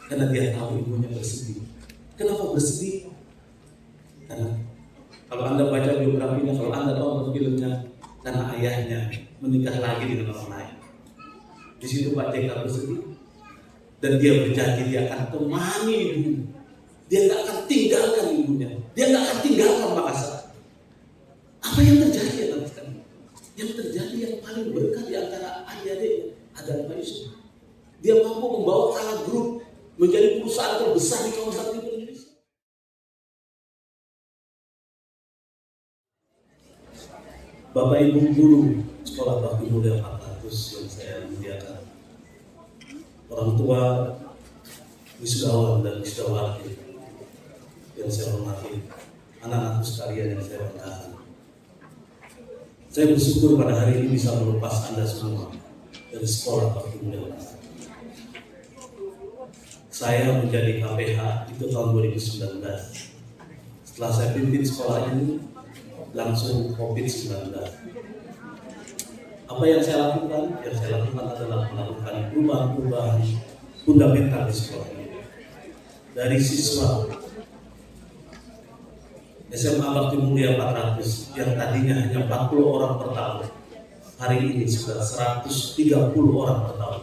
Karena dia tahu ibunya bersedih. Kenapa bersedih? Karena kalau Anda baca biografinya, kalau Anda tonton filmnya, karena ayahnya menikah lagi dengan orang lain. Di situ Pak JK bersedih. Dan dia berjanji dia akan temani ibunya. Dia nggak akan tinggalkan ibunya. Dia nggak akan tinggalkan Makassar. Apa yang terjadi ya teman-teman? Yang terjadi yang paling berkah di antara adik-adik adalah Pak Yusuf. Dia mampu membawa Kala Group menjadi perusahaan terbesar di kawasan timur Indonesia. Bapak Ibu guru Sekolah Bakti Mulia 400 yang saya muliakan, orang tua, wisudawan dan wisudawati yang saya hormati, anak-anakku sekalian yang saya banggakan. Saya bersyukur pada hari ini bisa melepas Anda semua dari Sekolah Bakti Mulia 400. Saya menjadi KPH itu tahun 2019. Setelah saya pimpin sekolah ini, langsung COVID-19. Apa yang saya lakukan? Yang saya lakukan adalah melakukan perubahan-perubahan fundamental di sekolah ini. Dari siswa SMA Bakti Mulia 400 yang tadinya hanya 40 orang per tahun, hari ini sudah 130 orang per tahun.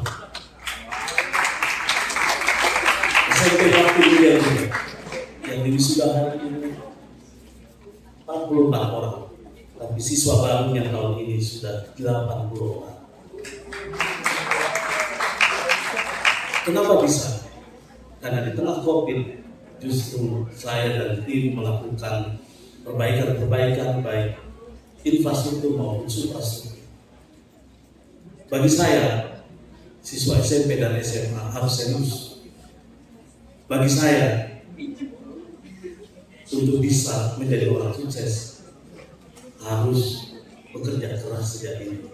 SMP Bakti Mulia juga yang diwisuda hari ini 44 orang, tapi siswa barunya tahun ini sudah 80 orang. Kenapa bisa? Karena di tengah COVID justru saya dan tim melakukan perbaikan-perbaikan baik infrastruktur maupun suprastruktur. Bagi saya, siswa SMP dan SMA harus serius. Bagi saya, untuk bisa menjadi orang sukses harus bekerja keras sejak ini.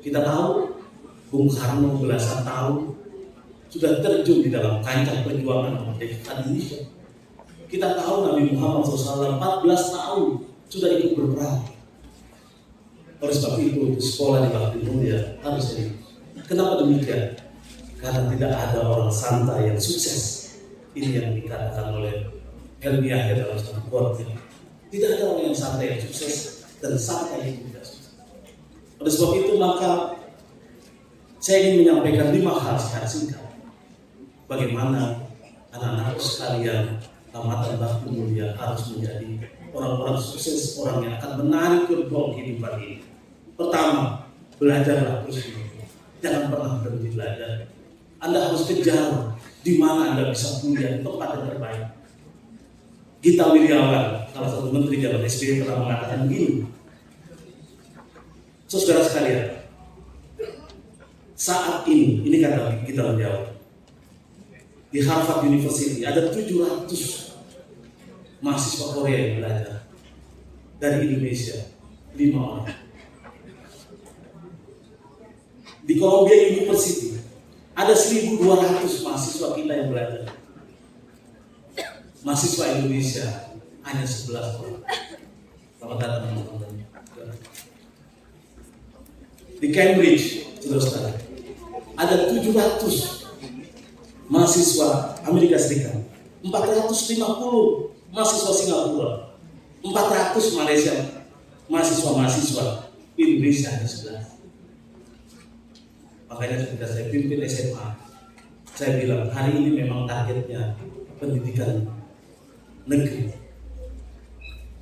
Kita tahu Bung Karno belasan tahun sudah terjun di dalam kancah perjuangan kemerdekaan Indonesia. Kita tahu Nabi Muhammad SAW 14 tahun sudah ikut berperang. Oleh sebab itu untuk sekolah di Bakti Mulia harus serius. Kenapa demikian? Karena tidak ada orang santai yang sukses. Ini yang dikatakan oleh Helmiah dalam satu quote-nya. Tidak ada orang yang santai yang sukses dan santai yang tidak sukses. Oleh sebab itu maka saya ingin menyampaikan 5 hal secara singkat. Bagaimana anak-anak sekalian tamatan Bakti Mulia harus menjadi orang-orang sukses, orang yang akan menarik gerbong kehidupan ini. Pertama, belajarlah terus. Jangan pernah berhenti belajar. Anda harus kejar di mana Anda bisa kuliah di tempat yang terbaik. Gita Wirjawan, salah satu menteri zaman SBY pernah mengatakan begini. Saudara sekalian, saat ini kata Gita Wirjawan, di Harvard University ada 700 mahasiswa Korea yang belajar. Dari Indonesia 5 orang. Di Columbia University ada 1.200 mahasiswa kita yang belajar. Mahasiswa Indonesia hanya 11 orang. Selamat datang teman-teman. Di Cambridge, saudara, ada 700 mahasiswa Amerika Serikat, 450 mahasiswa Singapura, 400 Malaysia, mahasiswa Indonesia hanya 11. Makanya ketika saya pimpin SMA, saya bilang hari ini memang targetnya pendidikan negeri.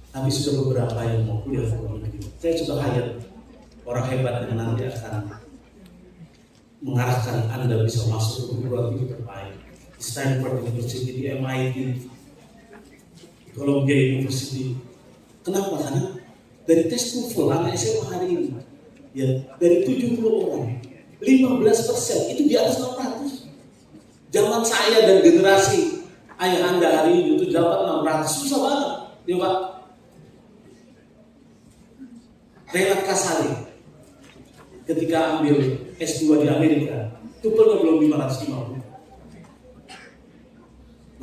Tapi sudah beberapa yang mau kuliah di luar negeri. Saya sudah hire orang hebat yang nanti akan mengarahkan Anda bisa masuk ke perguruan tinggi terbaik. Di Stanford University, di MIT, di Columbia University. Kenapa? Karena dari tes TOEFL anak SMA hari ini, ya dari 70 orang, 15% itu di atas 600. Zaman saya dan generasi ayah Anda hari ini itu dapat 600, susah banget, ya Pak. Renat Kasali ketika ambil S2 di Amerika, TOEFL-nya belum 550.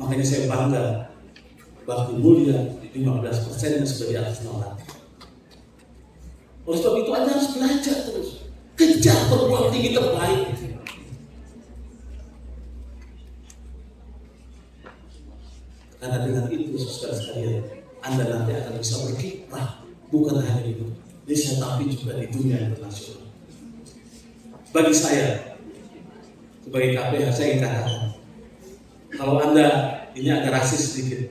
Makanya saya bangga, Bakti Mulia 15%-nya sudah di atas 600. Oleh sebab itu Anda harus belajar terus, kejar perguruan tinggi terbaik. Karena dengan itu, saudara sekalian, Anda nanti akan bisa berkiprah bukan hanya di Indonesia tapi juga di dunia internasional. Bagi saya, sebagai KPH, saya ingin katakan, kalau Anda ini agak rasis sedikit,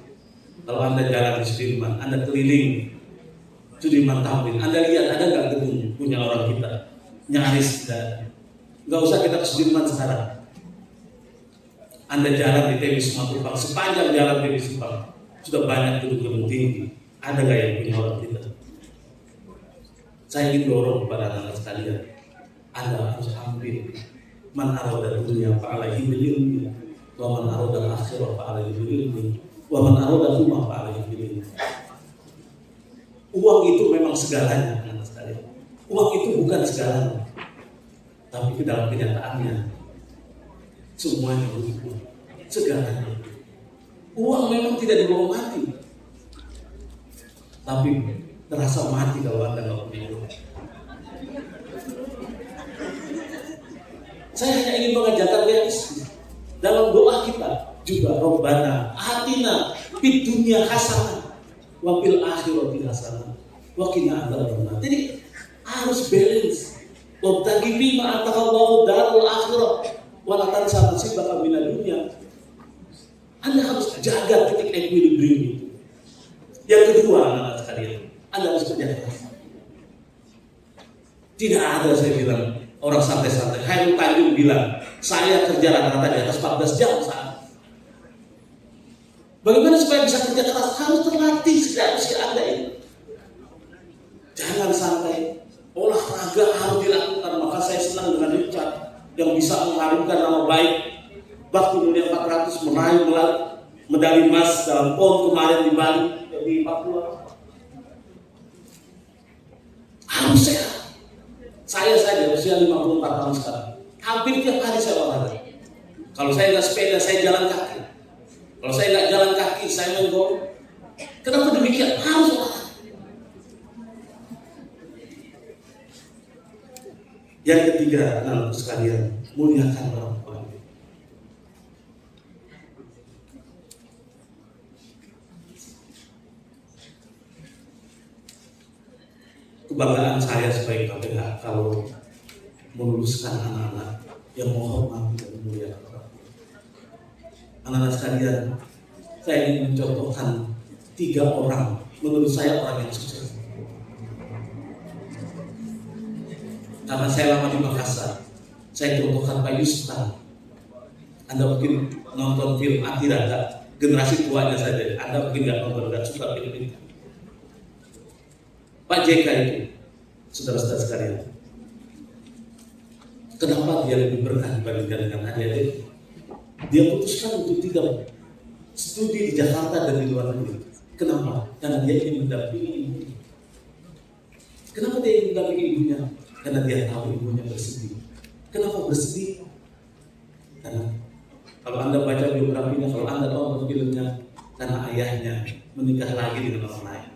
kalau Anda jalan di Sudirman, Anda keliling Sudirman Tamrin, Anda lihat ada nggak gedung punya orang kita? Nyaris nggak usah kita ke Sudirman sekarang. Anda jalan di TB Simatupang, sepanjang jalan TB Simatupang sudah banyak gedung-gedung tinggi. Ada nggak yang punya orang kita? Saya ingin dorong kepada anak-anak sekalian, Anda harus ambil man arada dunia fa'alaihi bil ilmi wa man arada akhirah fa'alaihi bil ilmi wa man arada huma fa'alaihi bil ilmi. Uang itu memang segalanya, anak sekalian. Uang itu bukan segalanya, tapi ke dalam kenyataannya semuanya berubah, segalanya. Uang memang tidak dibawa mati, tapi terasa mati kalau Anda nggak punya uang. Saya hanya ingin mengajarkan realistis. Dalam doa kita juga Rabbana atina fid dunya hasanah wa fil akhirati hasanah wa qina adzabannar. Jadi harus balance. Wabtaghi fima ataqallahu darul akhirah wa la tansa nasibaka minad dunya. Anda harus jaga titik equilibrium itu. Yang kedua, anak-anak sekalian, Anda harus kerja keras. Tidak ada, saya bilang, orang santai-santai. Khairul Tanjung bilang, saya kerja rata-rata di atas 14 jam saat. Bagaimana supaya bisa kerja keras? Harus terlatih sejak usia Anda ini. Jangan santai. Olahraga harus dilakukan. Maka saya senang dengan Richard yang bisa mengharumkan nama baik Bakti Mulia 400 meraih medali emas dalam PON kemarin di Bali, di Papua. Harus sehat. Saya saja usia 54 tahun sekarang, hampir tiap hari saya olahraga. Kalau saya nggak sepeda, saya jalan kaki. Kalau saya nggak jalan kaki, saya main golf. Kenapa demikian? Harus olahraga. Yang ketiga, anak-anak sekalian, muliakan orang tua. Kebanggaan saya sebagai KPH kalau meluluskan anak-anak yang menghormati dan memuliakan orang tua. Anak-anak sekalian, saya ingin mencontohkan 3 orang, menurut saya orang yang sukses. Karena saya lama di Makassar, saya contohkan Pak Yustan. Anda mungkin nonton film Atiraga, generasi tuanya saja. Anda mungkin nggak nonton, nggak suka film itu. Pak JK itu, saudara-saudara sekalian, kenapa dia lebih berkah dibandingkan dengan adik-adik? Dia putuskan untuk tidak studi di Jakarta dan di luar negeri. Kenapa? Karena dia ingin mendampingi ibunya. Kenapa dia ingin mendampingi ibunya? Karena dia tahu ibunya bersedih. Kenapa bersedih? Karena kalau Anda baca biografinya, kalau Anda tahu filmnya, karena ayahnya menikah lagi dengan orang lain.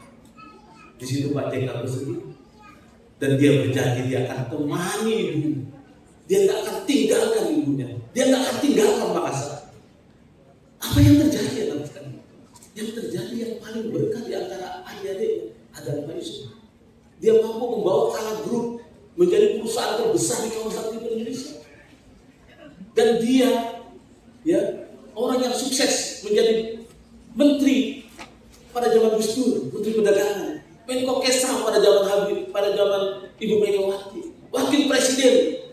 Di situ Pak JK bersedih dan dia berjanji dia akan temani ibunya. Dia nggak akan tinggalkan ibunya. Dia nggak akan tinggalkan Makassar. Apa yang terjadi ya teman-teman? Yang terjadi yang paling berkah di antara adik-adik adalah Pak Yusuf. Dia mampu membawa Kala Group menjadi perusahaan terbesar di kawasan timur Indonesia. Dan dia, ya, orang yang sukses menjadi menteri pada zaman Gus Dur, Menteri Perdagangan. Menko Kesam pada zaman Habib, pada zaman Ibu Megawati, wakil presiden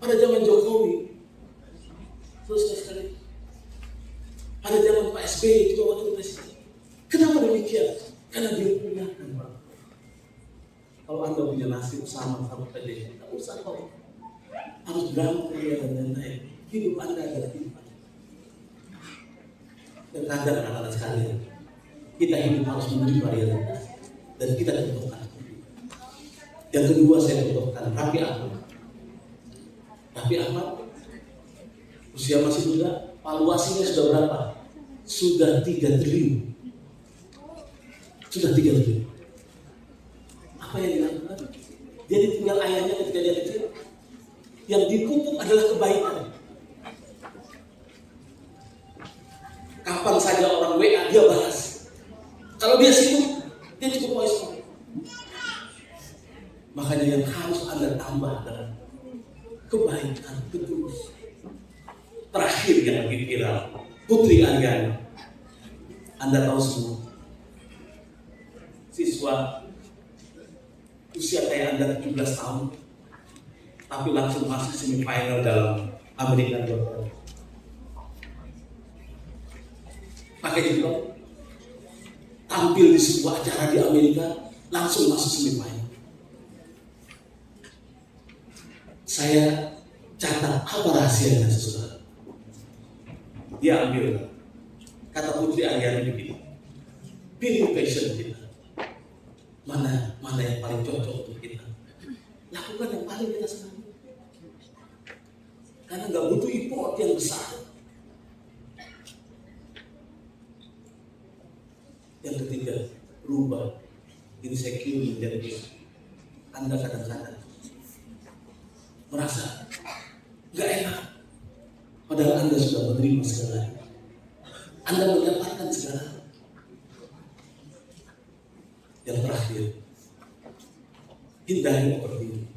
pada zaman Jokowi, terus sekali pada zaman Pak SBY juga wakil presiden. Kenapa demikian? Karena dia punya kan. Kalau Anda punya nasib sama Pak JK, tak usah kok harus berantem dan lain-lain. Hidup Anda adalah hidup Anda. Dan kadang anak-anak sekalian, kita hidup harus menuju realitas. Dan kita contohkan. Yang kedua saya contohkan Raffi Ahmad. Raffi Ahmad usia masih muda, valuasinya sudah berapa? Sudah 3 triliun. Sudah 3 triliun. Apa yang dilakukan? Dia ditinggal ayahnya ketika dia kecil. Yang dipupuk adalah kebaikan. Kapan saja orang WA dia balas. Kalau dia sibuk, dia cukup voice call. Makanya yang harus Anda tambah adalah kebaikan, ketulusan. Terakhir yang lagi viral, Putri Aryani. Anda tahu semua, siswa usia kayak Anda 17 tahun, tapi langsung masuk semifinal dalam American Idol. Pakai diploma, tampil di sebuah acara di Amerika, langsung masuk semifinal. Saya catat apa rahasianya, saudara. Dia ambil kata Putri Aryani begini, pilih passion kita, mana yang paling cocok untuk kita, lakukan yang paling kita senang, karena nggak butuh effort yang besar. Yang ketiga, rubah insecure menjadi bisa. Anda kadang-kadang merasa nggak enak, padahal Anda sudah menerima segalanya. Anda mendapatkan segala. Yang terakhir, hindari overthinking,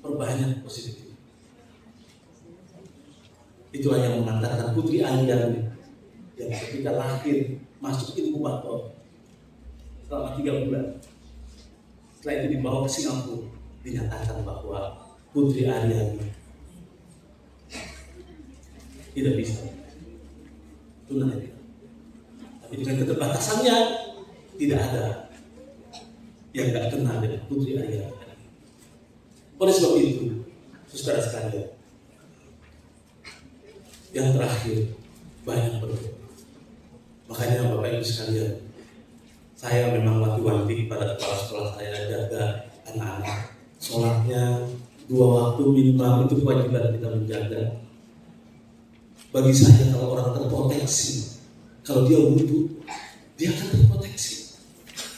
perbanyak positif. Itu hanya mengatakan Putri Aryani yang ketika lahir masuk inkubator selama 3 bulan. Setelah itu dibawa ke Singapura, dinyatakan bahwa Putri Aryani tidak bisa tunanetra. Tapi dengan keterbatasannya tidak ada yang tidak kenal dengan Putri Aryani. Oleh sebab itu, saudara sekalian, yang terakhir, banyak berdoa. Makanya Bapak Ibu sekalian, saya memang wanti-wanti kepada kepala sekolah saya, jaga anak-anak. Sholatnya 2 waktu minimal, itu kewajiban kita menjaga. Bagi saya, kalau orang terproteksi, kalau dia wudhu, dia akan terproteksi.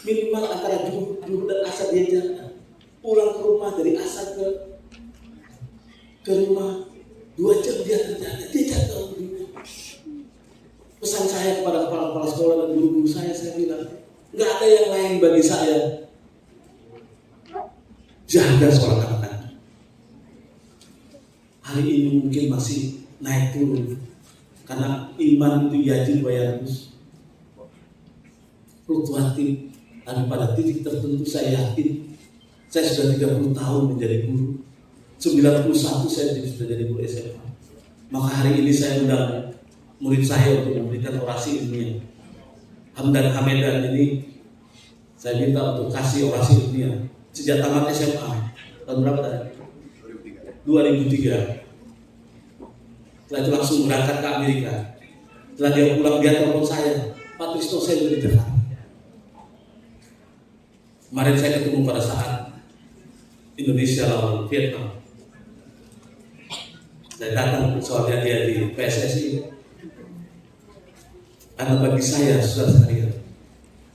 Minimal antara zuhur dan asar dia jaga. Pulang ke rumah dari asar ke rumah 2 jam dia terjaga, dia jaga wudhunya. Pesan saya kepada kepala sekolah dan guru-guru saya bilang, nggak ada yang lain bagi saya. Jaga sholat anak-anak. Hari ini mungkin masih naik turun, karena iman itu yajib bayarus, fluktuatif. Tapi pada titik tertentu saya yakin, saya sudah 30 tahun menjadi guru, 91 saya sudah jadi guru SMA. Maka hari ini saya undang murid saya untuk memberikan orasi ilmiah. Hamdan Hamedan ini saya minta untuk kasih orasi ilmiah sejak tamat SMA. Tahun berapa tadi? 2003. Setelah itu langsung berangkat ke Amerika. Setelah dia pulang, dia telepon saya, Pak Trisno, saya sudah di Jakarta. Kemarin saya ketemu pada saat Indonesia lawan Vietnam. Saya datang soalnya dia di PSSI. Karena bagi saya, saudara sekalian,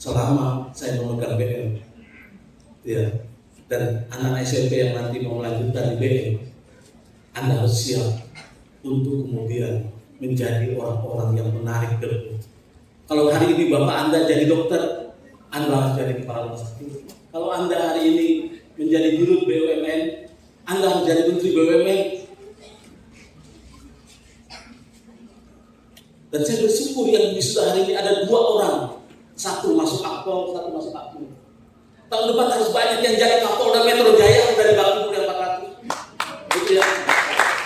selama saya memegang BM, ya, dan anak SMP yang nanti mau melanjutkan di BM, Anda harus siap untuk kemudian menjadi orang-orang yang menarik debu. Kalau hari ini Bapak Anda jadi dokter, Anda harus jadi kepala rumah sakit. Kalau Anda hari ini menjadi dirut BUMN, Anda harus jadi menteri BUMN. Dan saya bersyukur yang wisuda hari ini ada 2 orang, satu masuk Akpol, satu masuk Akpol. Tahun depan harus banyak yang jadi Kapolda Metro Jaya dari Baku yang 400, gitu ya.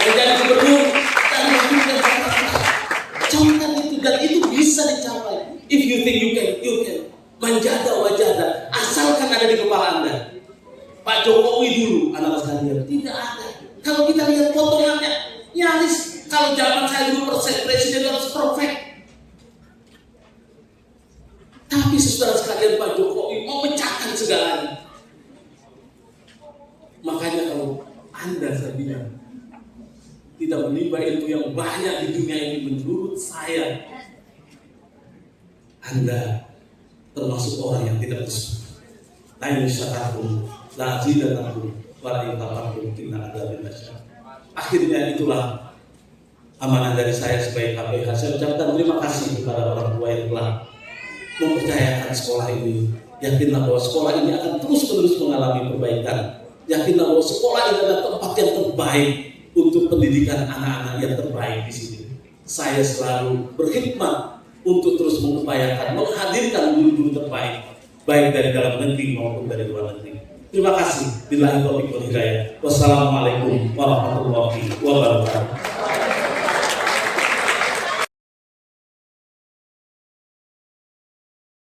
Yang jadi gubernur dan wakil yang 400. Contoh itu, dan itu bisa dicapai. If you think you can. Menjaga wajah, asalkan ada di kepala Anda. Pak Jokowi dulu, anak sekalian, tidak ada. Kalau kita lihat potongannya, nyaris. Kalau zaman saya dulu presiden harus perfect. Tapi saudara sekalian, Pak Jokowi mau pecahkan segalanya. Makanya kalau Anda, saya bilang, tidak menimba ilmu yang banyak di dunia ini, menurut saya, Anda termasuk orang yang tidak bersyukur. La in syakartum la azidannakum wa la in kafartum inna adzabi lasyadid. Akhirnya itulah amanah dari saya sebagai KPH. Saya ucapkan terima kasih kepada orang tua percayakan sekolah ini. Yakinlah bahwa sekolah ini akan terus-menerus mengalami perbaikan. Yakinlah bahwa sekolah ini adalah tempat yang terbaik untuk pendidikan anak-anak yang terbaik di sini. Saya selalu berkhidmat untuk terus mengupayakan menghadirkan guru-guru terbaik, baik dari dalam negeri maupun dari luar negeri. Terima kasih. Billahi taufiq wal hidayah. Wassalamualaikum warahmatullahi wabarakatuh.